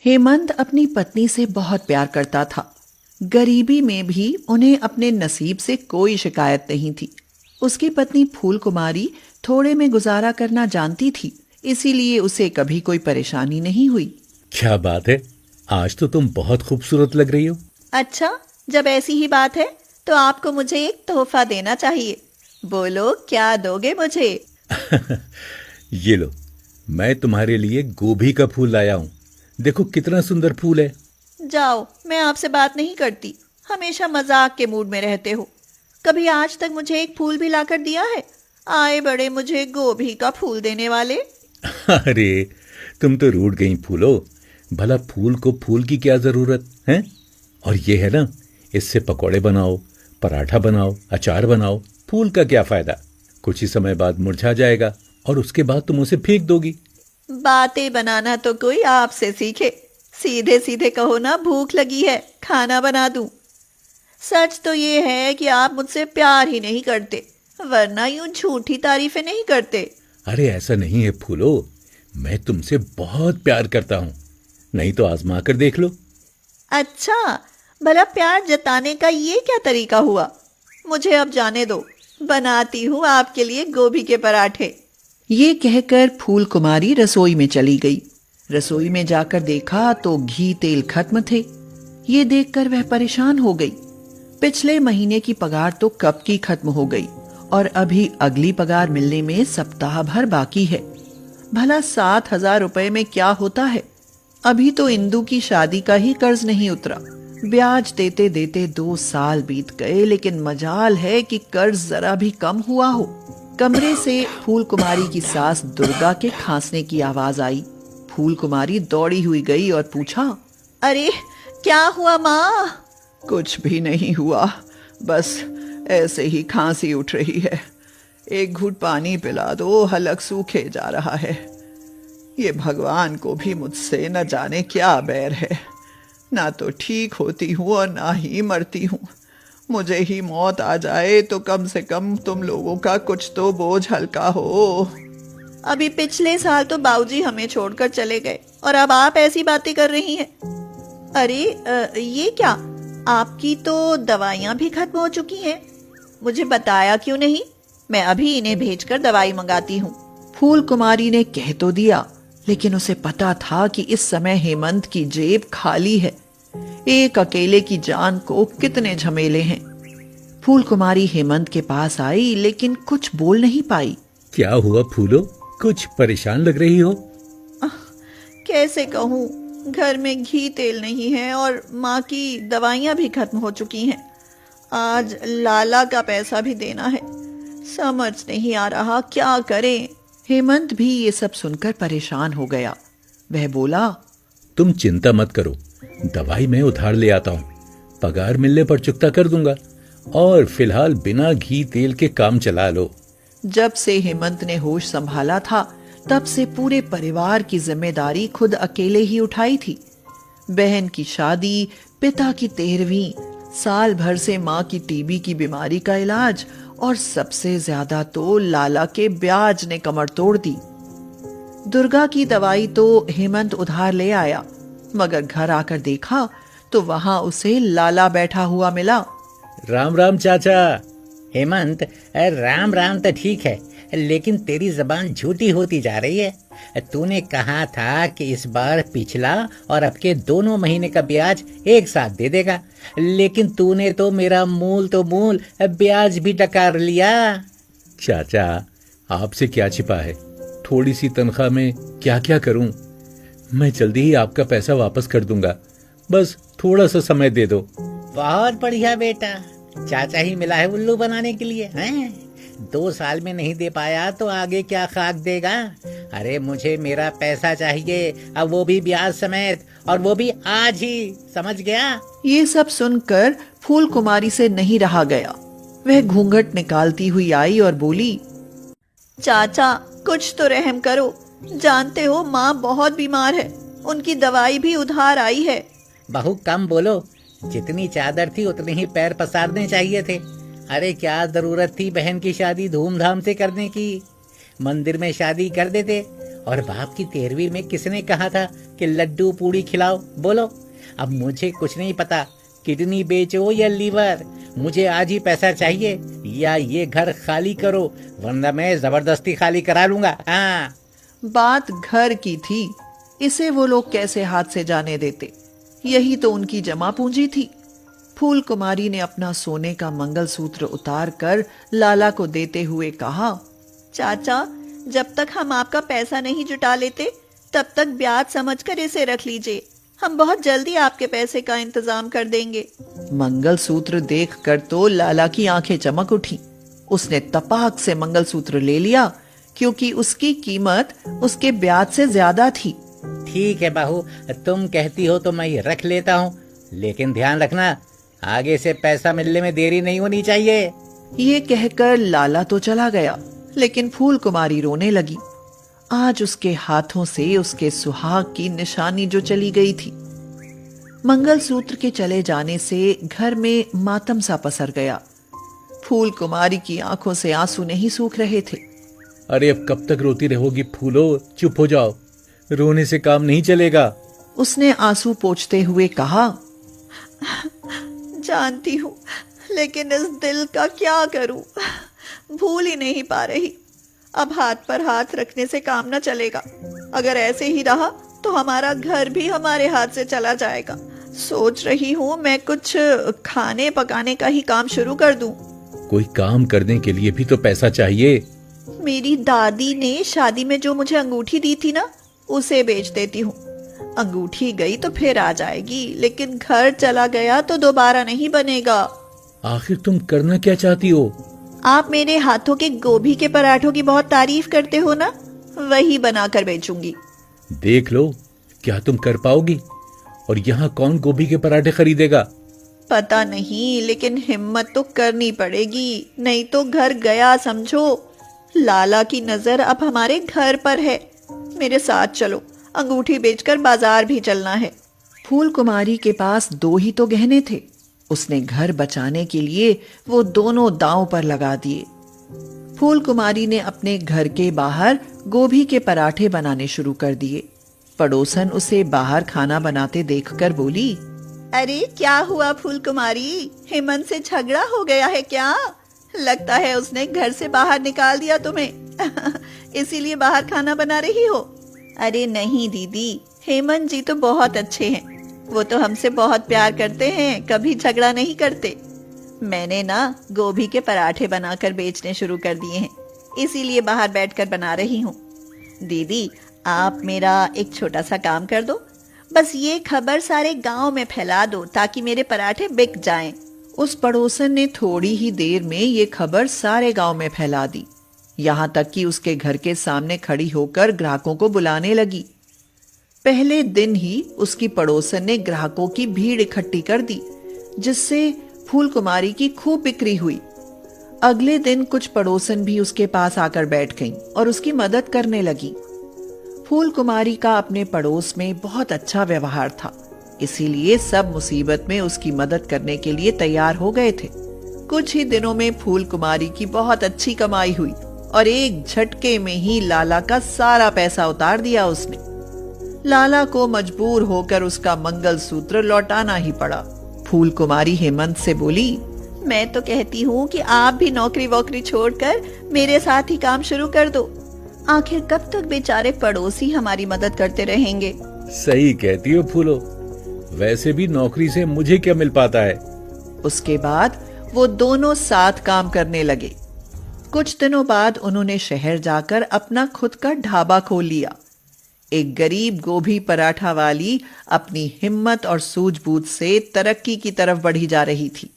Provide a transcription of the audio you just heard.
हेमंत अपनी पत्नी से बहुत प्यार करता था। गरीबी में भी उन्हें अपने नसीब से कोई शिकायत नहीं थी। उसकी पत्नी फूल कुमारी थोड़े में गुजारा करना जानती थी, इसीलिए उसे कभी कोई परेशानी नहीं हुई। क्या बात है, आज तो तुम बहुत खूबसूरत लग रही हो। अच्छा, जब ऐसी ही बात है तो आपको मुझे एक तोहफा देना चाहिए। बोलो, क्या दोगे मुझे? ये लो, मैं तुम्हारे लिए गोभी का फूल लाया हूँ। देखो कितना सुंदर फूल है। जाओ, मैं आपसे बात नहीं करती। हमेशा मजाक के मूड में रहते हो। कभी आज तक मुझे एक फूल भी लाकर दिया है? आए बड़े मुझे गोभी का फूल देने वाले। अरे, तुम तो रूठ गई फूलो। भला फूल को फूल की क्या जरूरत है? और ये है ना, इससे पकौड़े बनाओ, पराठा बनाओ, अचार बनाओ। फूल का क्या फायदा? कुछ ही समय बाद मुरझा जाएगा और उसके बाद तुम उसे फेंक दोगी। बातें बनाना तो कोई आपसे सीखे। सीधे सीधे कहो ना, भूख लगी है, खाना बना दूं। सच तो ये है कि आप मुझसे प्यार ही नहीं करते, वरना यूं झूठी तारीफें नहीं करते। अरे ऐसा नहीं है फूलो, मैं तुमसे बहुत प्यार करता हूँ। नहीं तो आजमा कर देख लो। अच्छा, भला प्यार जताने का ये क्या तरीका हुआ? मुझे अब जाने दो, बनाती हूँ आपके लिए गोभी के पराठे। ये कहकर फूल कुमारी रसोई में चली गई। रसोई में जाकर देखा तो घी तेल खत्म थे। ये देखकर वह परेशान हो गई। पिछले महीने की पगार तो कब की खत्म हो गई और अभी अगली पगार मिलने में सप्ताह भर बाकी है। भला 7,000 रुपए में क्या होता है? अभी तो इंदु की शादी का ही कर्ज नहीं उतरा। ब्याज देते देते 2 साल बीत गए, लेकिन मजाल है कि कर्ज जरा भी कम हुआ हो। कमरे से फूल कुमारी की सास दुर्गा के खांसने की आवाज आई। फूल कुमारी दौड़ी हुई गई और पूछा, अरे क्या हुआ माँ? कुछ भी नहीं हुआ, बस ऐसे ही खांसी उठ रही है। एक घूंट पानी पिला दो, हलक सूखे जा रहा है। ये भगवान को भी मुझसे न जाने क्या बैर है। ना तो ठीक होती हूँ और ना ही मरती हूँ। मुझे ही मौत आ जाए तो कम से कम तुम लोगों का कुछ तो बोझ हल्का हो। अभी पिछले साल तो बाबूजी हमें छोड़कर चले गए और अब आप ऐसी बातें कर रही हैं। अरे ये क्या, आपकी तो दवाइयाँ भी खत्म हो चुकी हैं। मुझे बताया क्यों नहीं? मैं अभी इन्हें भेजकर दवाई मंगाती हूँ। फूल कुमारी ने कह तो दिया, लेकिन उसे पता था कि इस समय हेमंत की जेब खाली है। एक अकेले की जान को कितने झमेले हैं। फूल कुमारी हेमंत के पास आई, लेकिन कुछ बोल नहीं पाई। क्या हुआ फूलो, कुछ परेशान लग रही हो? कैसे कहूँ, घर में घी तेल नहीं है और माँ की दवाइयाँ भी खत्म हो चुकी हैं। आज लाला का पैसा भी देना है। समझ नहीं आ रहा क्या करें। हेमंत भी ये सब सुनकर परेशान हो गया। वह बोला, तुम चिंता मत करो, दवाई मैं उधार ले आता हूँ। पगार मिलने पर चुकता कर दूंगा और फिलहाल बिना घी तेल के काम चला लो। जब से हेमंत ने होश संभाला था, तब से पूरे परिवार की जिम्मेदारी खुद अकेले ही उठाई थी। बहन की शादी, पिता की 13वीं, साल भर से माँ की टीबी की बीमारी का इलाज और सबसे ज्यादा तो लाला के ब्याज ने कमर तोड़ दी। दुर्गा की दवाई तो हेमंत उधार ले आया, मगर घर आकर देखा तो वहां उसे लाला बैठा हुआ मिला। राम राम चाचा। हेमंत, राम राम तो ठीक है, लेकिन तेरी जबान झूठी होती जा रही है। तूने कहा था कि इस बार पिछला और अब के दोनों महीने का ब्याज एक साथ दे देगा, लेकिन तूने तो मेरा मूल तो मूल ब्याज भी डकार लिया। चाचा, आपसे क्या छिपा है? थोड़ी सी तनख्वाह में क्या क्या करूं? मैं जल्दी ही आपका पैसा वापस कर दूंगा, बस थोड़ा सा समय दे दो। बहुत बढ़िया बेटा, चाचा ही मिला है उल्लू बनाने के लिए हैं? 2 साल में नहीं दे पाया तो आगे क्या खाक देगा? अरे मुझे मेरा पैसा चाहिए, अब वो भी ब्याज समेत, और वो भी आज ही, समझ गया? ये सब सुनकर फूल कुमारी से नहीं रहा गया। वह घूंघट निकालती हुई आई और बोली, चाचा कुछ तो रहम करो। जानते हो माँ बहुत बीमार है, उनकी दवाई भी उधार आई है। बहू कम बोलो, जितनी चादर थी उतने ही पैर पसारने चाहिए थे। अरे क्या जरूरत थी बहन की शादी धूमधाम से करने की? मंदिर में शादी कर देते और बाप की 13वीं में किसने कहा था कि लड्डू पूड़ी खिलाओ? बोलो। अब मुझे कुछ नहीं पता, किडनी बेचो या लीवर, मुझे आज ही पैसा चाहिए या ये घर खाली करो, वरना मैं जबरदस्ती खाली करा लूंगा। हाँ। बात घर की थी, इसे वो लोग कैसे हाथ से जाने देते? यही तो उनकी जमा पूंजी थी। फूल कुमारी ने अपना सोने का मंगलसूत्र उतार कर लाला को देते हुए कहा, चाचा, जब तक हम आपका पैसा नहीं जुटा लेते तब तक ब्याज समझकर इसे रख लीजिए। हम बहुत जल्दी आपके पैसे का इंतजाम कर देंगे। मंगलसूत्र देखकर तो लाला की आंखें चमक उठी। उसने तपाक से मंगलसूत्र ले लिया, क्योंकि उसकी कीमत उसके ब्याज से ज्यादा थी। ठीक है बहू, तुम कहती हो तो मैं ये रख लेता हूँ, लेकिन ध्यान रखना आगे से पैसा मिलने में देरी नहीं होनी चाहिए। ये कहकर लाला तो चला गया, लेकिन फूल कुमारी रोने लगी। आज उसके हाथों से उसके सुहाग की निशानी जो चली गई थी। मंगलसूत्र के चले जाने से घर में मातम सा पसर गया। फूल कुमारी की आंखों से आंसू नहीं सूख रहे थे। अरे अब कब तक रोती रहोगी फूलो? चुप हो जाओ, रोने से काम नहीं चलेगा। उसने आंसू पोंछते हुए कहा, जानती हूँ, लेकिन इस दिल का क्या करूं? भूल ही नहीं पा रही। अब हाथ पर हाथ रखने से काम न चलेगा। अगर ऐसे ही रहा तो हमारा घर भी हमारे हाथ से चला जाएगा। सोच रही हूँ मैं कुछ खाने पकाने का ही काम शुरू कर दूं। कोई काम करने के लिए भी तो पैसा चाहिए। मेरी दादी ने शादी में जो मुझे अंगूठी दी थी ना, उसे बेच देती हूँ। अंगूठी गई तो फिर आ जाएगी, लेकिन घर चला गया तो दोबारा नहीं बनेगा। आखिर तुम करना क्या चाहती हो? आप मेरे हाथों के गोभी के पराठों की बहुत तारीफ करते हो ना, वही बनाकर बेचूंगी। देख लो, क्या तुम कर पाओगी? और यहाँ कौन गोभी के पराठे खरीदेगा? पता नहीं, लेकिन हिम्मत तो करनी पड़ेगी, नहीं तो घर गया समझो। लाला की नजर अब हमारे घर पर है। मेरे साथ चलो, अंगूठी बेचकर बाजार भी चलना है। फूल कुमारी के पास 2 ही तो गहने थे। उसने घर बचाने के लिए वो दोनों दांव पर लगा दिए। फूल कुमारी ने अपने घर के बाहर गोभी के पराठे बनाने शुरू कर दिए। पड़ोसन उसे बाहर खाना बनाते देखकर बोली, अरे क्या हुआ फूल कुमारी, हेमंत से झगड़ा हो गया है क्या? लगता है उसने घर से बाहर निकाल दिया तुम्हें इसीलिए बाहर खाना बना रही हो। अरे नहीं दीदी, हेमंत जी तो बहुत अच्छे हैं। वो तो हमसे बहुत प्यार करते हैं, कभी झगड़ा नहीं करते। मैंने ना गोभी के पराठे बनाकर बेचने शुरू कर दिए हैं, इसीलिए बाहर बैठकर बना रही हूँ। दीदी, आप मेरा एक छोटा सा काम कर दो। बस ये खबर सारे गांव में फैला दो ताकि मेरे पराठे बिक जाएं। उस पड़ोसन ने थोड़ी ही देर में ये खबर सारे गांव में फैला दी। यहाँ तक कि उसके घर के सामने खड़ी होकर ग्राहकों को बुलाने लगी। पहले दिन ही उसकी पड़ोसन ने ग्राहकों की भीड़ इकट्ठी कर दी, जिससे फूल कुमारी की खूब बिक्री हुई। अगले दिन कुछ पड़ोसन भी उसके पास आकर बैठ गईं और उसकी मदद करने लगी। फूल कुमारी का अपने पड़ोस में बहुत अच्छा व्यवहार था, इसीलिए सब मुसीबत में उसकी मदद करने के लिए तैयार हो गए थे। कुछ ही दिनों में फूल कुमारी की बहुत अच्छी कमाई हुई और एक झटके में ही लाला का सारा पैसा उतार दिया उसने। लाला को मजबूर होकर उसका मंगलसूत्र लौटाना ही पड़ा। फूल कुमारी हेमंत से बोली, मैं तो कहती हूँ कि आप भी नौकरी वोकरी छोड़कर मेरे साथ ही काम शुरू कर दो। आखिर कब तक बेचारे पड़ोसी हमारी मदद करते रहेंगे? सही कहती हो फूलो, वैसे भी नौकरी से मुझे क्या मिल पाता है। उसके बाद वो दोनों साथ काम करने लगे। कुछ दिनों बाद उन्होंने शहर जाकर अपना खुद का ढाबा खोल लिया। एक गरीब गोभी पराठा वाली अपनी हिम्मत और सूझबूझ से तरक्की की तरफ बढ़ी जा रही थी।